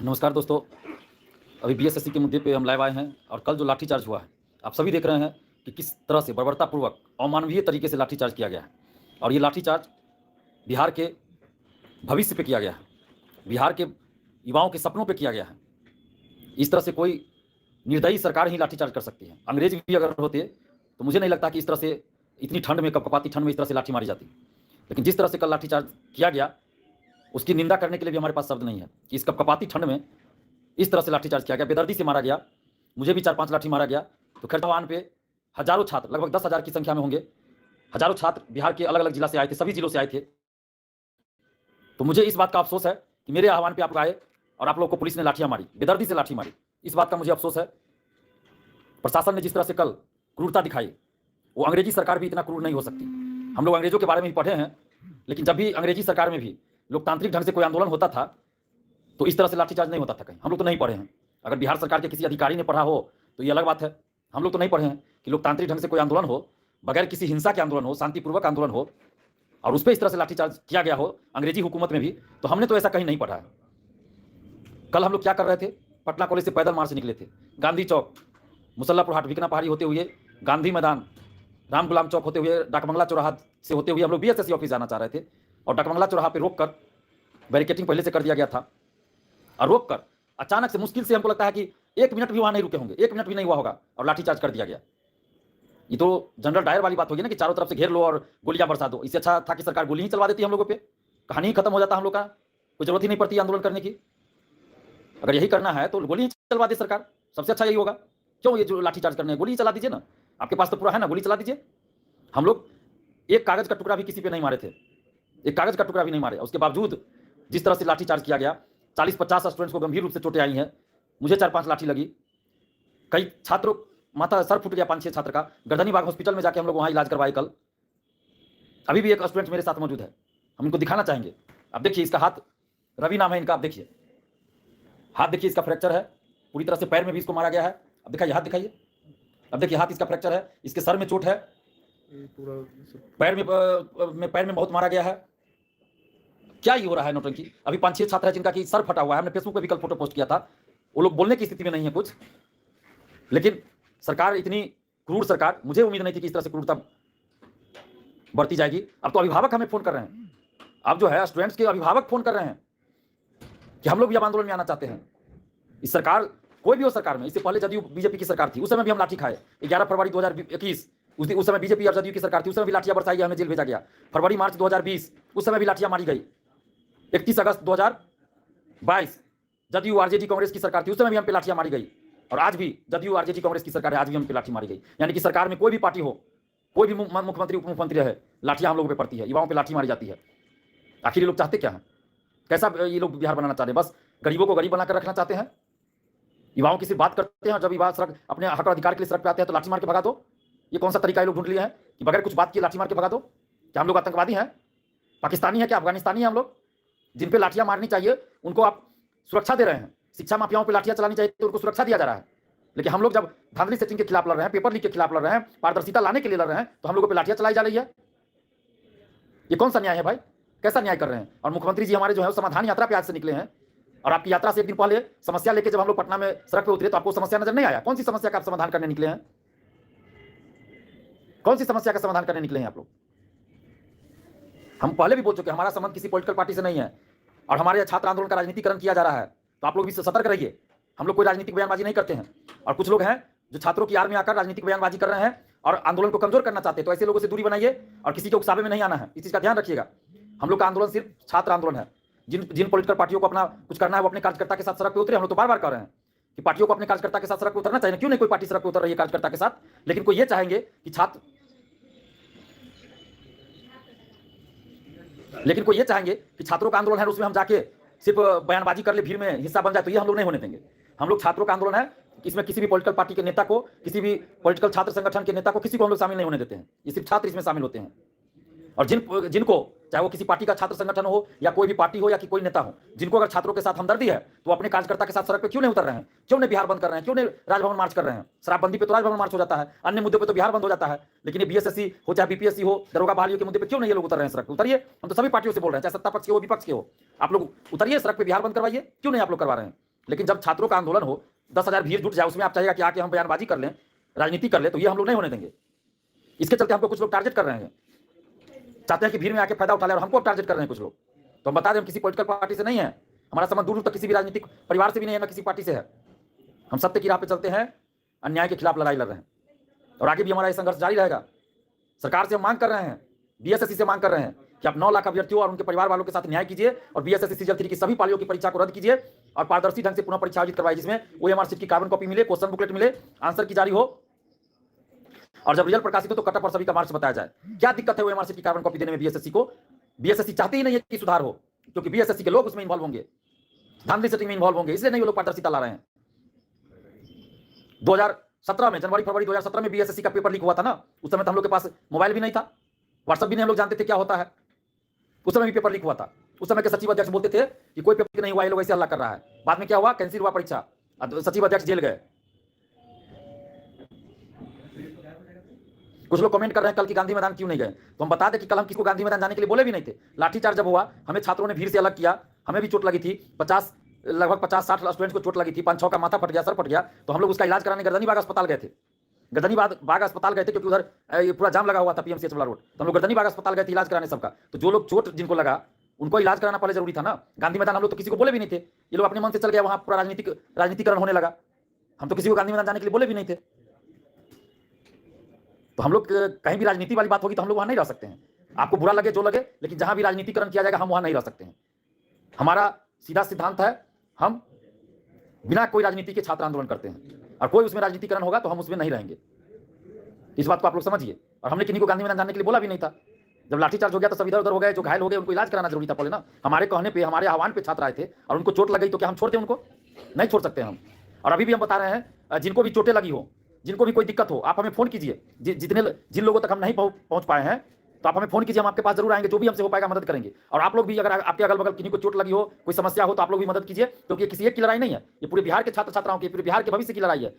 नमस्कार दोस्तों। अभी बीएसएससी के मुद्दे पे हम लाइव आए हैं और कल जो लाठीचार्ज हुआ है, आप सभी देख रहे हैं कि किस तरह से बर्बरतापूर्वक अमानवीय तरीके से लाठीचार्ज किया गया है। और ये लाठीचार्ज बिहार के भविष्य पे किया गया है, बिहार के युवाओं के सपनों पे किया गया है। इस तरह से कोई निर्दयी सरकार ही लाठीचार्ज कर सकती है। अंग्रेज भी अगर होते तो मुझे नहीं लगता कि इस तरह से इतनी ठंड में, कपकपाती ठंड में इस तरह से लाठी मारी जाती। लेकिन जिस तरह से कल लाठीचार्ज किया गया, उसकी निंदा करने के लिए भी हमारे पास शब्द नहीं है कि इस कपकपाती ठंड में इस तरह से लाठीचार्ज किया गया, बेदर्दी से मारा गया। मुझे भी 4-5 लाठी मारा गया। तो खैर जवान पे हजारों छात्र, लगभग 10,000 की संख्या में होंगे, हजारों छात्र बिहार के अलग अलग जिला से आए थे, सभी जिलों से आए थे। तो मुझे इस बात का अफसोस है कि मेरे आह्वान पे आप आए और आप लोग को पुलिस ने लाठियां मारी, बेदर्दी से लाठी मारी। इस बात का मुझे अफसोस है। प्रशासन ने जिस तरह से कल क्रूरता दिखाई, वो अंग्रेजी सरकार भी इतना क्रूर नहीं हो सकती। हम लोग अंग्रेजों के बारे में भी पढ़े हैं, लेकिन जब भी अंग्रेजी सरकार में भी लोकतांत्रिक ढंग से कोई आंदोलन होता था तो इस तरह से लाठीचार्ज नहीं होता था कहीं। हम लोग तो नहीं पढ़े हैं। अगर बिहार सरकार के किसी अधिकारी ने पढ़ा हो तो ये अलग बात है। हम लोग तो नहीं पढ़े हैं कि लोकतांत्रिक ढंग से कोई आंदोलन हो, बगैर किसी हिंसा के आंदोलन हो, शांतिपूर्वक आंदोलन हो और उस पर इस तरह से लाठीचार्ज किया गया हो अंग्रेजी हुकूमत में भी, तो हमने तो ऐसा कहीं नहीं पढ़ा है। कल हम लोग क्या कर रहे थे? पटना कॉलेज से पैदल मार्च निकले थे, गांधी चौक, मुसल्लापुर हाट, विकना पहाड़ी होते हुए गांधी मैदान, राम गुलाम चौक होते हुए डाकबंगला चौराहा से होते हुए हम लोग बीएसएससी ऑफिस जाना चाह रहे थे। और डाकबंगला चौराहा पे रोक कर, बैरिकेटिंग पहले से कर दिया गया था, और रोक कर अचानक से, मुश्किल से हमको लगता है कि 1 मिनट भी वहां नहीं रुके होंगे, 1 मिनट भी नहीं हुआ होगा और लाठीचार्ज कर दिया गया। ये तो जनरल डायर वाली बात होगी ना कि चारों तरफ से घेर लो और गोलियां बरसा दो। इससे अच्छा था कि सरकार गोली ही चलवा देती हम लोगों पे, कहानी ही खत्म हो जाता हम लोग का, कोई जरूरत ही नहीं पड़ती आंदोलन करने की। अगर यही करना है तो गोली ही चलवा दे सरकार, सबसे अच्छा यही होगा। क्यों ये जो लाठीचार्ज करने, गोली ही चला दीजिए ना, आपके पास तो पूरा है ना, गोली चला दीजिए। हम लोग एक कागज का टुकड़ा भी किसी पे नहीं मारे थे, एक कागज का टुकड़ा भी नहीं मारे। उसके बावजूद जिस तरह से लाठीचार्ज किया गया, 40-50 स्टूडेंट्स को गंभीर रूप से चोटें आई हैं। मुझे 4-5 लाठी लगी, कई छात्रों, माथा सर फूट गया 5-6 छात्र का। गर्दनी बाग हॉस्पिटल में जाके हम लोग वहां इलाज करवाए कल। अभी भी एक स्टूडेंट मेरे साथ मौजूद है, हम इनको दिखाना चाहेंगे। अब देखिए, इसका हाथ, रवि नाम है इनका, आप देखिए हाथ, देखिए इसका फ्रैक्चर है पूरी तरह से, पैर में भी इसको मारा गया है। अब दिखाइए हाथ, दिखाइए। अब देखिए हाथ इसका फ्रैक्चर है, इसके सर में चोट है, पैर में बहुत मारा गया है। क्या ये हो रहा है नौटंकी? अभी 5-6 छात्र हैं जिनका कि सर फटा हुआ है, हमने फेसबुक पे भी कल फोटो पोस्ट किया था। वो लोग बोलने की स्थिति में नहीं है कुछ, लेकिन सरकार इतनी क्रूर सरकार, मुझे उम्मीद नहीं थी कि इस तरह से क्रूरता बढ़ती जाएगी। अब तो अभिभावक हमें फोन कर रहे हैं, अब जो है स्टूडेंट्स के अभिभावक फोन कर रहे हैं कि हम लोग भी अब आंदोलन में आना चाहते हैं। इस सरकार, कोई भी हो सरकार में, इससे पहले जदयू बीजेपी की सरकार थी, उस समय भी हम लाठी खाए। 11 फरवरी 2021 उस समय बीजेपी और जदयू की सरकार थी, उस समय भी लाठियां बरसाई गई, हमें जेल भेजा गया। फरवरी मार्च 2020 उस समय भी लाठियां मारी गई। 31 अगस्त 2022 जदयू आरजेडी कांग्रेस की सरकार थी, उस समय भी हम पे लाठियां मारी गई। और आज भी जदयू आरजेडी कांग्रेस की सरकार है, आज भी हम पे लाठी मारी गई। यानी कि सरकार में कोई भी पार्टी हो, कोई भी मुख्यमंत्री उप मुख्यमंत्री रहे, लाठियां हम लोगों पे पड़ती है, युवाओं पे लाठी मारी जाती है। आखिर ये लोग चाहते क्या है? कैसा ये लोग बिहार बनाना चाहते हैं? बस गरीबों को गरीब बनाकर रखना चाहते हैं। युवाओं की सिर्फ बात करते हैं और जब युवा सड़क अपने हक और अधिकार के लिए सड़क पे आते हैं तो लाठी मार के भगा दो। ये कौन सा तरीका ये लोग ढूंढ लिए हैं कि बगैर कुछ बात किए लाठी मार के भगा दो? क्या हम लोग आतंकवादी हैं, पाकिस्तानी है क्या, अफगानिस्तानी है हम लोग? जिन पे लाठियां मारनी चाहिए उनको आप सुरक्षा दे रहे हैं, शिक्षा माफियाओं पे लाठियां चलानी चाहिए तो उनको सुरक्षा दिया जा रहा है। लेकिन हम लोग जब धांधली सेटिंग के खिलाफ लड़ रहे हैं, पेपर लीक के खिलाफ लड़ रहे हैं, पारदर्शिता लाने के लिए लड़ रहे हैं, तो हम लोगों पे लाठियां चलाई जा रही है। ये कौन सा न्याय है भाई? कैसा न्याय कर रहे हैं? और मुख्यमंत्री जी हमारे जो है समाधान यात्रा पे आज से निकले हैं, और आपकी यात्रा से एक दिन पहले समस्या लेके जब हम लोग पटना में सड़क पे उतरे तो आपको समस्या नजर नहीं आया। कौन सी समस्या का आप समाधान करने निकले हैं? कौन सी समस्या का समाधान करने निकले हैं आप लोग? हम पहले भी बोल चुके हैं, हमारा संबंध किसी पॉलिटिकल पार्टी से नहीं है और हमारे यहाँ छात्र आंदोलन का राजनीतिकरण किया जा रहा है, तो आप लोग भी सतर्क रहिए। हम लोग कोई राजनीतिक बयानबाजी नहीं करते हैं, और कुछ लोग हैं जो छात्रों की आड़ में आकर राजनीतिक बयानबाजी कर रहे हैं और आंदोलन को कमजोर करना चाहते हैं। तो ऐसे लोगों से दूरी बनाइए और किसी के उकसावे में नहीं आना है, इस चीज का ध्यान रखिएगा। हम लोग का आंदोलन सिर्फ छात्र आंदोलन है। जिन पॉलिटिकल पार्टियों को अपना कुछ करना है वो अपने कार्यकर्ता के साथ सड़क पे उतरे। हम लोग तो बार बार कह रहे हैं कि पार्टियों को अपने कार्यकर्ता के साथ सड़क पे उतरना चाहिए। क्यों नहीं कोई पार्टी सड़क पे उतर रही है कार्यकर्ता के साथ? लेकिन कोई ये चाहेंगे कि छात्रों का आंदोलन है उसमें हम जाके सिर्फ बयानबाजी कर ले, भीड़ में हिस्सा बन जाए, तो ये हम लोग नहीं होने देंगे। हम लोग छात्रों का आंदोलन है, इसमें किसी भी पॉलिटिकल पार्टी के नेता को, किसी भी पॉलिटिकल छात्र संगठन के नेता को, किसी को हम लोग शामिल नहीं होने देते हैं। ये सिर्फ छात्र इसमें शामिल होते हैं। और जिनको, चाहे वो किसी पार्टी का छात्र संगठन हो या कोई भी पार्टी हो या कि कोई नेता हो, जिनको अगर छात्रों के साथ हमदर्दी है तो अपने कार्यकर्ता के साथ सड़क पे क्यों नहीं उतर रहे हैं? क्यों नहीं बिहार बंद कर रहे हैं? क्यों नहीं राजभवन मार्च कर रहे हैं? शराबबंदी पे तो राजभवन मार्च हो जाता है, अन्य मुद्दों पे तो बिहार बंद हो जाता है, लेकिन ये बीएसएससी हो चाहे बीपीएससी हो, दरोगा बहालियों के मुद्दे पे क्यों नहीं ये लोग उतर रहे हैं सड़क पे? उतरिए। हम तो सभी पार्टियों से बोल रहे हैं, चाहे सत्ता पक्ष के हो विपक्ष के हो, आप लोग उतरिए सड़क पे, बिहार बंद करवाइए। क्यों नहीं आप लोग करवा रहे हैं? लेकिन जब छात्रों का आंदोलन हो, 10,000 भीड़ जुट जाए, उसमें आप चाहिएगा कि आके हम बयानबाजी कर लें, राजनीति कर लें, तो ये हम लोग नहीं होने देंगे। इसके चलते हमको कुछ लोग टारगेट कर रहे हैं, चाहते हैं कि भीड़ में आके फायदा उठा ले, और हमको टारगेट कर रहे हैं कुछ लोग। तो हम बता दें, हम किसी पॉलिटिकल पार्टी से नहीं है, हमारा संबंध दूर तक किसी भी राजनीतिक परिवार से भी नहीं है, ना किसी पार्टी से है। हम सत्य की राह पे चलते हैं, अन्याय के खिलाफ लड़ाई लड़ रहे हैं, और आगे भी हमारा ये संघर्ष जारी रहेगा। सरकार से हम मांग कर रहे हैं, बीएसएससी से मांग कर रहे हैं कि आप 9 लाख अभ्यर्थियों और उनके परिवार वालों के साथ न्याय कीजिए, और बीएसएससी सीजन 3 की सभी पालियों की परीक्षा को रद्द कीजिए, और पारदर्शी ढंग से पुनः परीक्षा आयोजित करवाइए, जिसमें ओएमआर शीट की कार्बन कॉपी मिले, क्वेश्चन बुकलेट मिले, आंसर की जारी हो, और जब रिजल्ट प्रकाशित हो तो कट ऑफ और सभी का मार्क्स बताया जाए। क्या दिक्कत है ओएमआर शीट की कार्बन कॉपी देने में बीएसएससी को? बीएसएससी चाहती ही नहीं है कि सुधार हो, क्योंकि बीएसएससी के लोग उसमें इन्वॉल्व होंगे, धांधली सेटिंग में इन्वॉल्व होंगे, इसलिए नहीं वो लोग पारदर्शिता ला रहे हैं। 2017 में, जनवरी फरवरी 2017 में बीएसएससी का पेपर लीक हुआ था ना, उस समय तो हम लोग के पास मोबाइल भी नहीं था, व्हाट्सएप भी नहीं हम लोग जानते थे क्या होता है। उस समय भी पेपर लीक हुआ था। उस समय के सचिव अध्यक्ष बोलते थे कि कोई पेपर नहीं हुआ, ये लोग ऐसे हल्ला कर रहा है। बाद में क्या हुआ? कैंसिल हुआ परीक्षा, सचिव अध्यक्ष जेल गए। कुछ लोग कमेंट कर रहे हैं कल की गांधी मैदान क्यों नहीं गए, तो हम बता दें कि कल हम किसको गांधी मैदान जाने के लिए बोले भी नहीं थे। लाठीचार्ज जब हुआ, हमें छात्रों ने भीड़ से अलग किया, हमें भी चोट लगी थी, लगभग 50-60 स्टूडेंट्स को चोट लगी थी, 5-6 का माथा फट गया, सर फट गया, तो हम लोग उसका इलाज कराने गर्दनीबाग अस्पताल गए थे। गर्दनीबाग अस्पताल गए थे क्योंकि उधर पूरा जाम लगा हुआ था पीएमसीएच वाला रोड, तो हम लोग गर्दनीबाग अस्पताल गए थे इलाज कराने सबका। तो जो लोग चोट जिनको लगा उनको इलाज कराना पहले जरूरी था ना। गांधी मैदान हम लोग तो किसी को बोले भी नहीं थे, ये लोग अपने मन से चल गए, वहां पूरा राजनीतिकरण होने लगा। हम तो किसी को गांधी मैदान जाने के लिए बोले भी नहीं थे। तो हम लोग कहीं भी राजनीति वाली बात होगी तो हम लोग वहां नहीं रह सकते हैं। आपको बुरा लगे जो लगे, लेकिन जहां भी राजनीतिकरण किया जाएगा हम वहां नहीं रह सकते हैं। हमारा सीधा सिद्धांत है, हम बिना कोई राजनीति के छात्र आंदोलन करते हैं, और कोई उसमें राजनीतिकरण होगा तो हम उसमें नहीं रहेंगे। इस बात को आप लोग समझिए। और हमने किन्हीं को गांधी मैदान जाने के लिए बोला भी नहीं था। जब लाठीचार्ज हो गया तो सब इधर उधर हो गए, जो घायल हो गए उनको इलाज कराना जरूरी था पहले ना। हमारे कहने पे, हमारे आह्वान पे छात्र आए थे और उनको चोट लग गई, तो क्या हम छोड़ते उनको? नहीं छोड़ सकते हम। और अभी भी हम बता रहे हैं, जिनको भी चोटें लगी हो, जिनको भी कोई दिक्कत हो, आप हमें फोन कीजिए। जिन लोगों तक हम नहीं पहुंच पाए हैं, तो आप हमें फोन कीजिए, हम आपके पास जरूर आएंगे, जो भी हमसे हो पाएगा मदद करेंगे। और आप लोग भी, अगर आपके अगल बगल किन्हीं को चोट लगी हो, कोई समस्या हो, तो आप लोग भी मदद कीजिए, क्योंकि ये किसी एक की लड़ाई नहीं है, ये पूरे बिहार के छात्र छात्राओं की, पूरे बिहार के भविष्य की लड़ाई है।